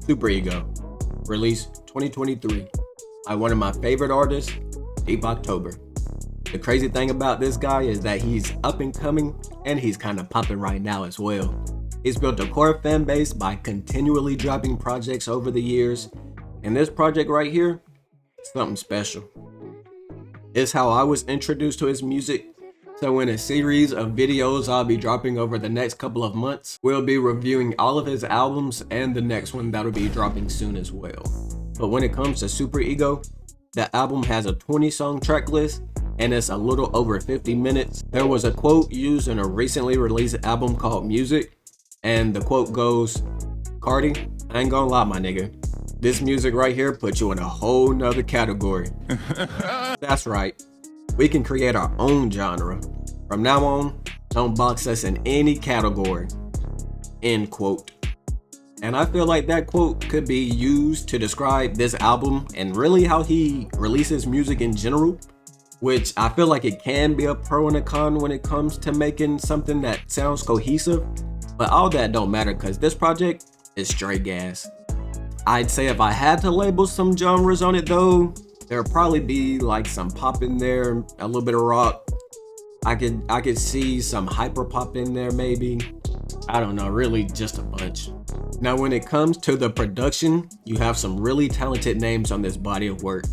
Super Ego, released 2023 by one of my favorite artists, Deep October. The crazy thing about this guy is that he's up and coming and he's kind of popping right now as well. He's built a core fan base by continually dropping projects over the years, and this project right here, something special. It's how I was introduced to his music. So in a series of videos I'll be dropping over the next couple of months, we'll be reviewing all of his albums and the next one that'll be dropping soon as well. But when it comes to Super Ego, the album has a 20-song track list and it's a little over 50 minutes. There was a quote used in a recently released album called Music, and the quote goes, "Cardi, I ain't gonna lie, my nigga. This music right here puts you in a whole nother category." That's right. We can create our own genre. From now on, don't box us in any category. End quote. And I feel like that quote could be used to describe this album and really how he releases music in general, which I feel like it can be a pro and a con when it comes to making something that sounds cohesive. But all that don't matter because this project is straight gas. I'd say if I had to label some genres on it though, there'll probably be like some pop in there, a little bit of rock. I could see some hyper pop in there maybe. I don't know, really just a bunch. Now when it comes to the production, you have some really talented names on this body of work.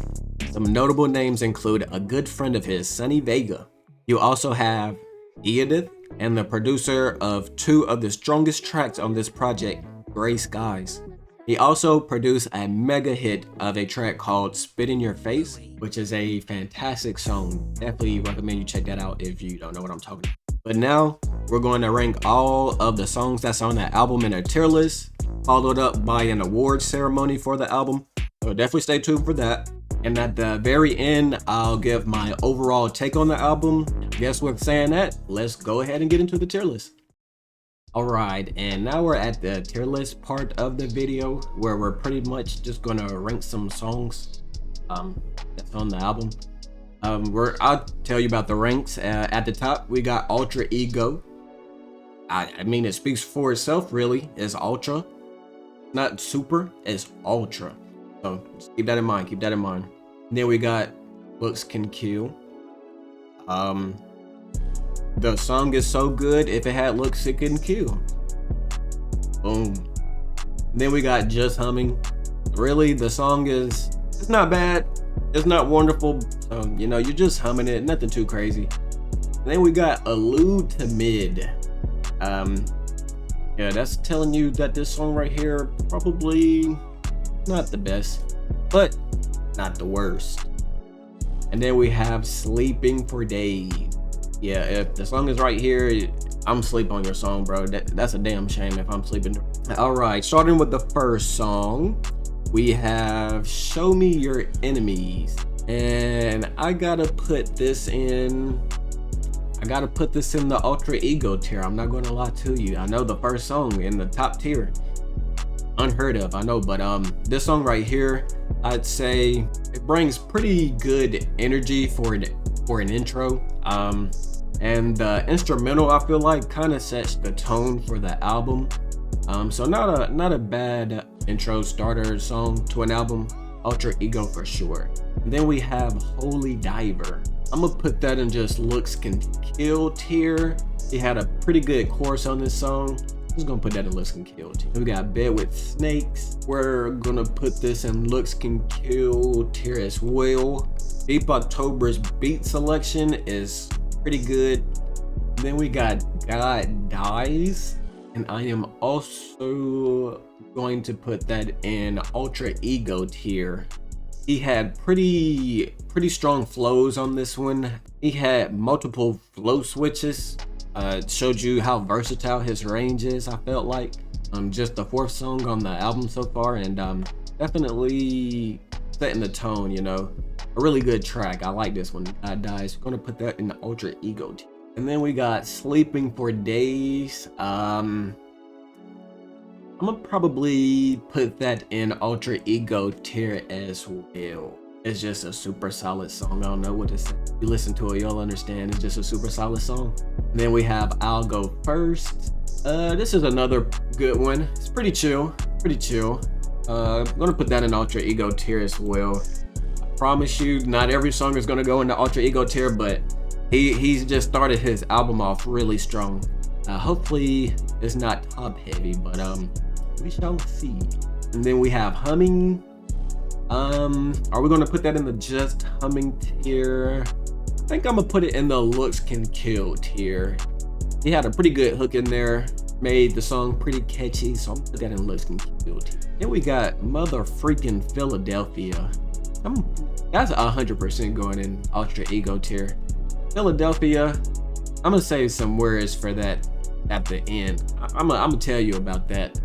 Some notable names include a good friend of his, Sonny Vega. You also have Edith and the producer of two of the strongest tracks on this project, Gray Skies. He also produced a mega hit of a track called Spit in Your Face, which is a fantastic song. Definitely recommend you check that out if you don't know what I'm talking about. But now we're going to rank all of the songs that's on the album in a tier list, followed up by an awards ceremony for the album. So definitely stay tuned for that. And at the very end, I'll give my overall take on the album. Guess with saying that, let's go ahead and get into the tier list. Alright, and now we're at the tier list part of the video where we're pretty much just gonna rank some songs that's on the album. I'll tell you about the ranks. At the top, we got Ultra Ego. I mean, it speaks for itself really. It's Ultra, not Super, it's Ultra. So just keep that in mind, And then we got Looks Can Kill. The song is so good, if it had looks, it can kill. Boom. Then we got Just Humming. Really, the song it's not bad. It's not wonderful. So, you're just humming it, nothing too crazy. Then we got Allude to Mid. Yeah, that's telling you that this song right here, probably not the best, but not the worst. And then we have Sleeping for Days. Yeah, if the song is right here, I'm sleep on your song, bro. That's a damn shame if I'm sleeping. Alright, starting with the first song, we have Show Me Your Enemies. And I gotta put this in the Ultra Ego tier. I'm not gonna lie to you. I know the first song in the top tier, unheard of, I know, but this song right here, I'd say it brings pretty good energy for an intro. And the instrumental, I feel like, kind of sets the tone for the album. So not a bad intro starter song to an album. Ultra Ego for sure. And then we have Holy Diver. I'm gonna put that in just Looks Can Kill tier. He had a pretty good chorus on this song. I'm just gonna put that in Looks Can Kill tier. We got Bed with Snakes. We're gonna put this in Looks Can Kill tier as well. Deep October's beat selection is pretty good. Then we got God Dies, and I am also going to put that in Ultra Ego tier. He had pretty strong flows on this one. He had multiple flow switches. Showed you how versatile his range is, I felt like. Just the fourth song on the album so far, and definitely setting the tone, a really good track. I like this one. God Dies. We're gonna put that in the Ultra Ego tier. And then we got Sleeping for Days. I'm gonna probably put that in Ultra Ego tier as well. It's just a super solid song. I don't know what to say. If you listen to it, you'll understand. It's just a super solid song. And then we have I'll Go First. This is another good one. It's pretty chill. I'm gonna put that in Ultra Ego tier as well. I promise you, not every song is gonna go in the Ultra Ego tier, but he's just started his album off really strong. Hopefully it's not top heavy, but we shall see. And then we have Humming. Are we gonna put that in the just humming tier? I think I'm gonna put it in the looks can kill tier. He had a pretty good hook in there, made the song pretty catchy, so I'm gonna put that in looks can kill tier. Then we got Mother Freaking Philadelphia. That's 100% going in Ultra Ego tier. Philadelphia, I'm gonna save some words for that at the end. I'm gonna tell you about that.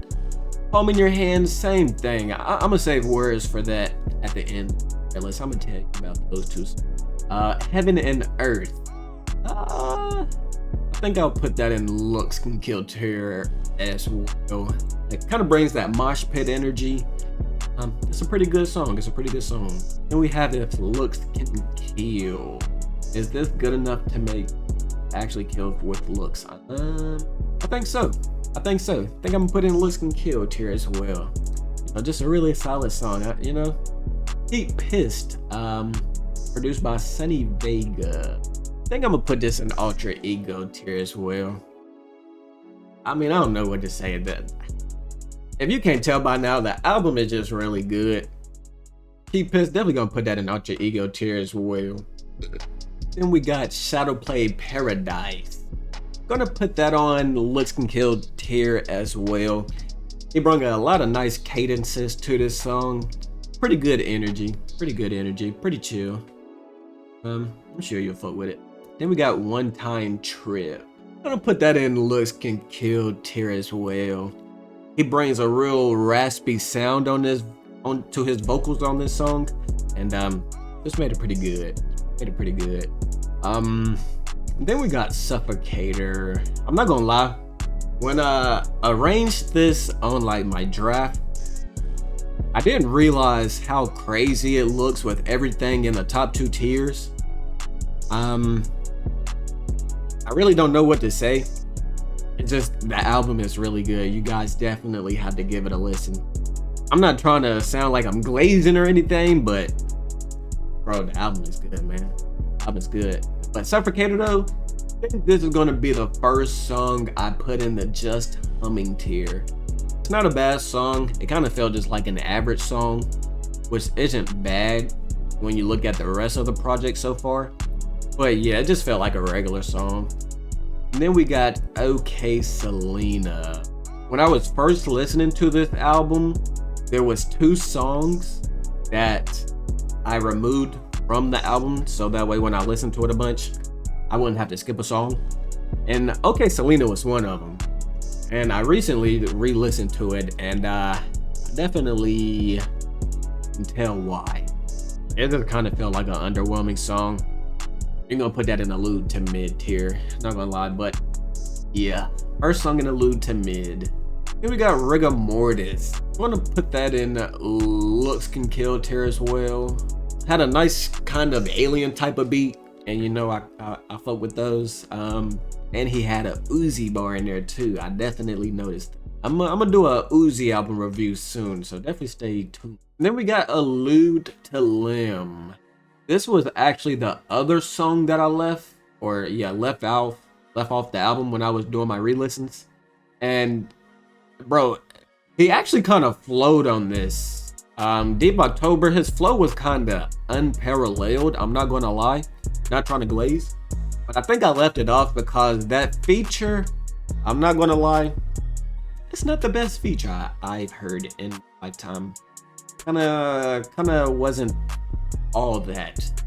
Home in Your Hands, same thing. I'm gonna save words for that at the end. I'm gonna tell you about those two. Heaven and Earth. I think I'll put that in looks can kill tier as well. It kind of brings that mosh pit energy. It's a pretty good song. Then we have If Looks Can Kill. Is this good enough to actually kill with looks? I think so. I think I'm gonna put in looks can kill tier as well. Just a really solid song, Keep Pissed, produced by Sunny Vega. I think I'm gonna put this in Ultra Ego tier as well. I mean, I don't know what to say. That if you can't tell by now, the album is just really good. Keep Pissed, definitely gonna put that in Ultra Ego tier as well. Then we got Shadowplay Paradise. Gonna put that on looks can kill tier as well. He brought a lot of nice cadences to this song. Pretty good energy, pretty chill. I'm sure you'll fuck with it. Then we got One Time Trip. Gonna put that in looks can kill tier as well. He brings a real raspy sound to his vocals on this song, and just made it pretty good. Then we got Suffocator. I'm not gonna lie, when I arranged this on like my draft, I didn't realize how crazy it looks with everything in the top two tiers. I really don't know what to say. It's just, the album is really good. You guys definitely have to give it a listen. I'm not trying to sound like I'm glazing or anything, but bro, the album is good, man. The album is good. But Suffocator though, I think this is gonna be the first song I put in the just humming tier. It's not a bad song. It kind of felt just like an average song, which isn't bad when you look at the rest of the project so far. But yeah, it just felt like a regular song. And then we got OK Selena. When I was first listening to this album, there was 2 songs that I removed from the album, so that way when I listen to it a bunch, I wouldn't have to skip a song. And OK Selena was one of them. And I recently re-listened to it, and I definitely can tell why. It just kind of felt like an underwhelming song. You're gonna put that in the lewd to mid tier, not gonna lie, but yeah. First song in the lewd to mid. Then we got Rigor Mortis. I'm gonna put that in looks can kill tier as well. Had a nice kind of alien type of beat, and I fuck with those. And he had a Uzi bar in there too. I definitely noticed. I'm gonna do a Uzi album review soon, so definitely stay tuned. And then we got Allude to Limb. This was actually the other song that I left off the album when I was doing my re-listens. And bro, he actually kind of flowed on this. Deep October, his flow was kind of unparalleled. I'm not gonna lie, not trying to glaze, but I think I left it off because that feature, I'm not gonna lie, it's not the best feature I've heard in my lifetime. Kinda wasn't all that.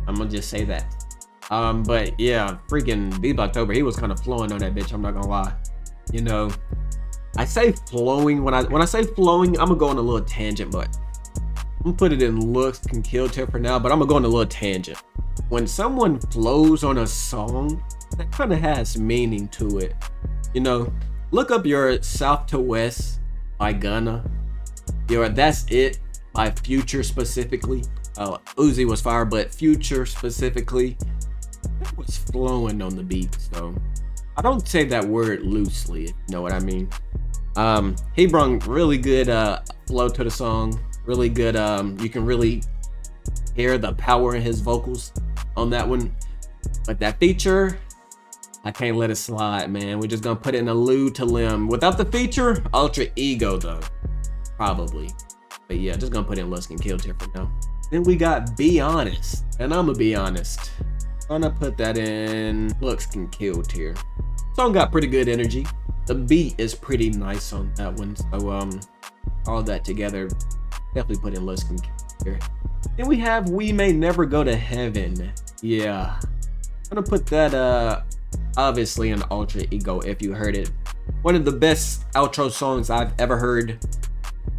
I'm gonna just say that. But yeah, freaking Deep October, he was kind of flowing on that bitch. I'm not gonna lie. I say flowing when I say flowing, I'm gonna go on a little tangent, but I'm gonna put it in looks can kill tier for now. But I'm gonna go on a little tangent. When someone flows on a song, that kind of has meaning to it. Look up your South to West by Gunna. Your That's It by Future specifically. Uzi was fire, but Future specifically, that was flowing on the beat. So I don't say that word loosely, if you know what I mean. He brought really good flow to the song. Really good. You can really hear the power in his vocals on that one. But that feature, I can't let it slide, man. We're just gonna put it in a Lou to Lim. Without the feature, Ultra Ego though, probably. But yeah, just gonna put in Lust Can Kill tier for now. Then we got Be Honest, and I'ma be honest. I'm gonna put that in Looks Can Kill tier. Song got pretty good energy. The beat is pretty nice on that one. So all that together, definitely put in Lust Can Kill tier. Then we have We May Never Go to Heaven. Yeah, I'm gonna put that obviously in Ultra Ego if you heard it. One of the best outro songs I've ever heard.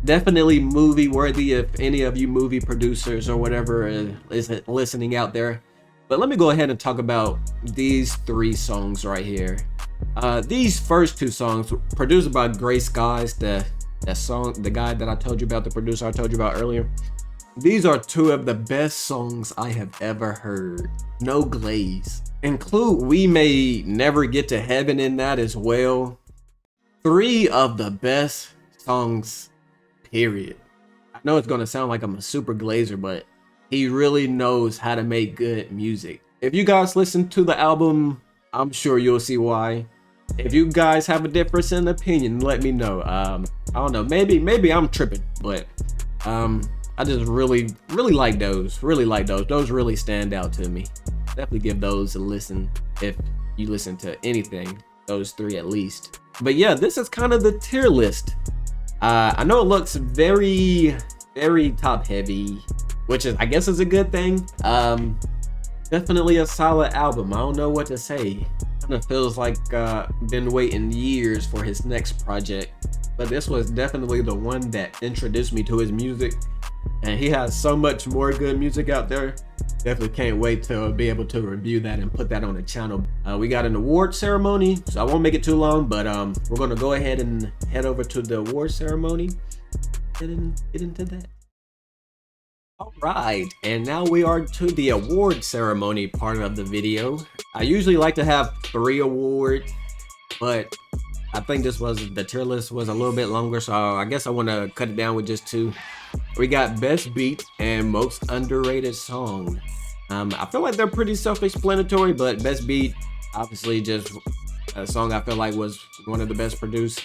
Definitely movie worthy if any of you movie producers or whatever is listening out there. But let me go ahead and talk about these 3 songs right here. These first 2 songs produced by Gray Skies, the guy that I told you about, the producer I told you about earlier. These are 2 of the best songs I have ever heard. No glaze. Include We May Never Get to Heaven in that as well. 3 of the best songs, period. I know it's gonna sound like I'm a super glazer, but he really knows how to make good music. If you guys listen to the album, I'm sure you'll see why. If you guys have a difference in opinion, let me know. I don't know, maybe I'm tripping, but I just really like those. Those really stand out to me. Definitely give those a listen if you listen to anything, those 3 at least. But yeah, this is kind of the tier list. I know it looks very top heavy, which is, I guess, is a good thing. Definitely a solid album. I don't know what to say. Kind of feels like been waiting years for his next project, but this was definitely the one that introduced me to his music, and he has so much more good music out there. Definitely can't wait to be able to review that and put that on the channel. We got an award ceremony, so I won't make it too long, but we're gonna go ahead and head over to the award ceremony and get into that. All right, and now we are to the award ceremony part of the video. I usually like to have 3 awards, but I think the tier list was a little bit longer, so I guess I want to cut it down with just 2. We got Best Beat and Most Underrated Song. I feel like they're pretty self-explanatory, but Best Beat, obviously just a song I feel like was one of the best produced.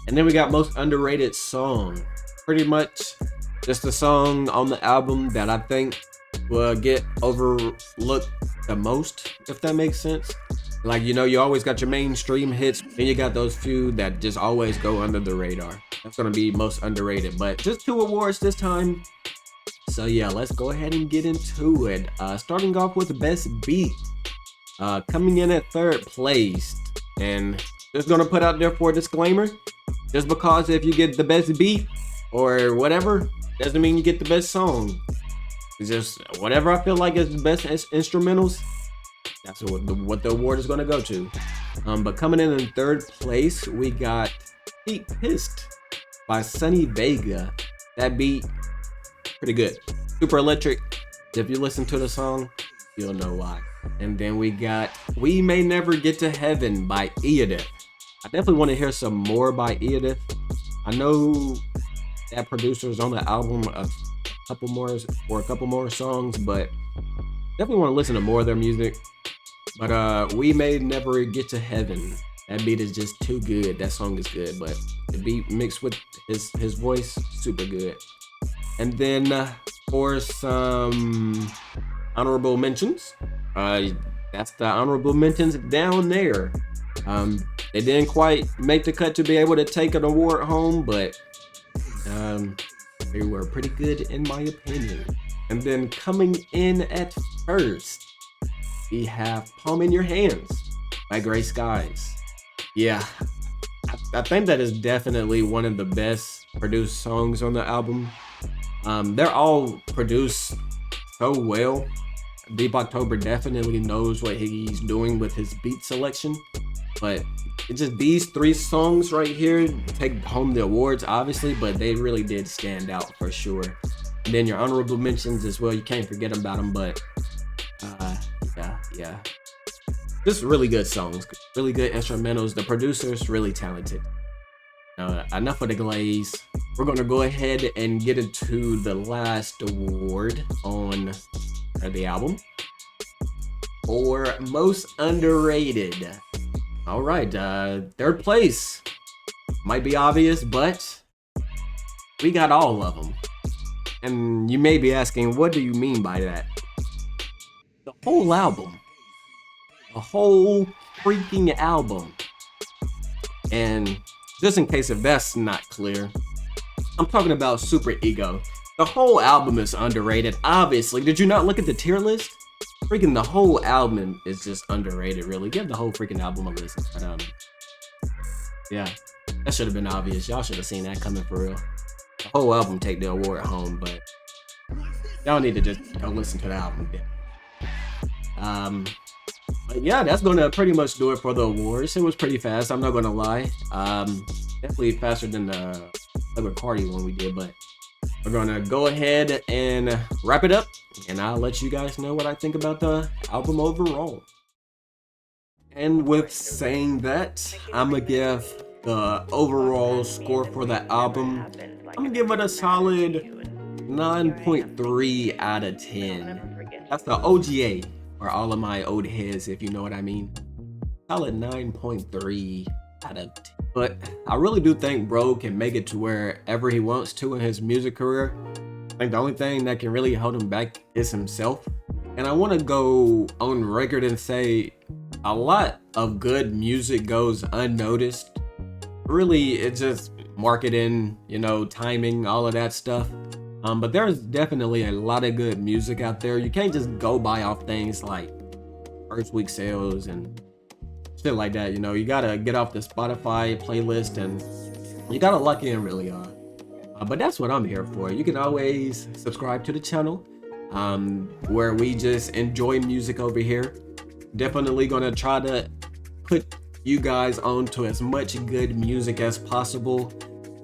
And then we got Most Underrated Song. Pretty much just a song on the album that I think will get overlooked the most, if that makes sense. Like, you know, you always got your mainstream hits, and you got those few that just always go under the radar. That's gonna be most underrated, but just 2 awards this time. So yeah, let's go ahead and get into it. Starting off with Best Beat, coming in at 3rd place, and just gonna put out there for a disclaimer, just because if you get the best beat or whatever, doesn't mean you get the best song. It's just whatever I feel like is the best instrumentals, that's what the award is gonna go to. But coming in 3rd place, we got Beat Pissed by Sunny Vega. That beat, pretty good. Super electric. If you listen to the song, you'll know why. And then we got We May Never Get to Heaven by Eodith. I definitely want to hear some more by Eodith. I know that producer's on the album a couple more songs, but definitely want to listen to more of their music. But We May Never Get to Heaven, that beat is just too good. That song is good, but the beat mixed with his voice, super good. And then for some honorable mentions, that's the honorable mentions down there. They didn't quite make the cut to be able to take an award home, but they were pretty good in my opinion. And then coming in at first, we have Palm in Your Hands by Gray Skies. Yeah, I think that is definitely one of the best produced songs on the album. They're all produced so well. Deep October definitely knows what he's doing with his beat selection, but it's just these 3 songs right here take home the awards, obviously, but they really did stand out for sure. And then your honorable mentions as well, you can't forget about them, but yeah. Just really good songs, really good instrumentals. The producer's really talented. Enough of the glaze. We're gonna go ahead and get into the last award on the album for most underrated. All right, third place might be obvious, but we got all of them. And you may be asking, what do you mean by that? The whole album. The whole freaking album. And just in case if that's not clear, I'm talking about Super Ego. The whole album is underrated, obviously. Did you not look at the tier list? Freaking the whole album is just underrated, really. Give the whole freaking album a listen. But, yeah, that should have been obvious. Y'all should have seen that coming for real. The whole album take the award home, but y'all need to just go listen to the album then. But yeah, that's gonna pretty much do it for the awards. It was pretty fast, I'm not gonna lie. Definitely faster than the Playboy Cardi one we did, but we're gonna go ahead and wrap it up, and I'll let you guys know what I think about the album overall. And with saying that, I'm gonna give the overall score for the album, I'm gonna give it a solid 9.3 out of 10. That's the OGA for all of my old heads, if you know what I mean. Solid 9.3 out of 10. But I really do think bro can make it to wherever he wants to in his music career. I think the only thing that can really hold him back is himself. And I want to go on record and say a lot of good music goes unnoticed. Really, it's just marketing, you know, timing, all of that stuff. But there's definitely a lot of good music out there. You can't just go by off things like first week sales and shit like that. You know, you gotta get off the Spotify playlist and you gotta lock in really hard. But that's what I'm here for. You can always subscribe to the channel where we just enjoy music over here. Definitely gonna try to put you guys onto as much good music as possible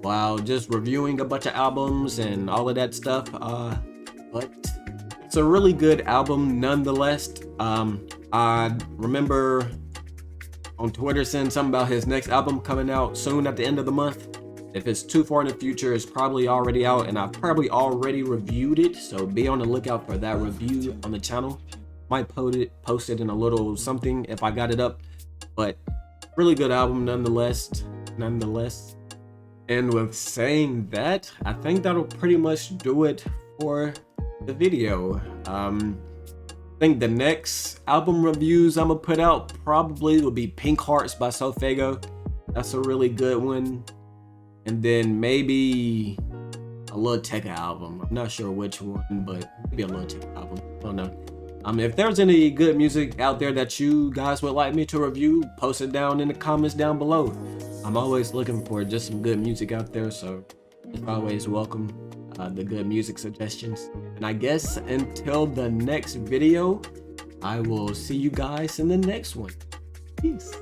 while just reviewing a bunch of albums and all of that stuff. But it's a really good album nonetheless. I remember on Twitter saying something about his next album coming out soon at the end of the month. If it's too far in the future, it's probably already out, and I've probably already reviewed it, so be on the lookout for that review on the channel. Might post it in a little something if I got it up, but really good album nonetheless. And with saying that, I think that'll pretty much do it for the video. I think the next album reviews I'm gonna put out probably will be Pink Hearts by Sofego. That's a really good one. And then maybe a Lil Tecca album. I'm not sure which one, but maybe a Lil Tecca album. I don't know. If there's any good music out there that you guys would like me to review, post it down in the comments down below. I'm always looking for just some good music out there, so it's always welcome the good music suggestions. And I guess until the next video, I will see you guys in the next one. Peace.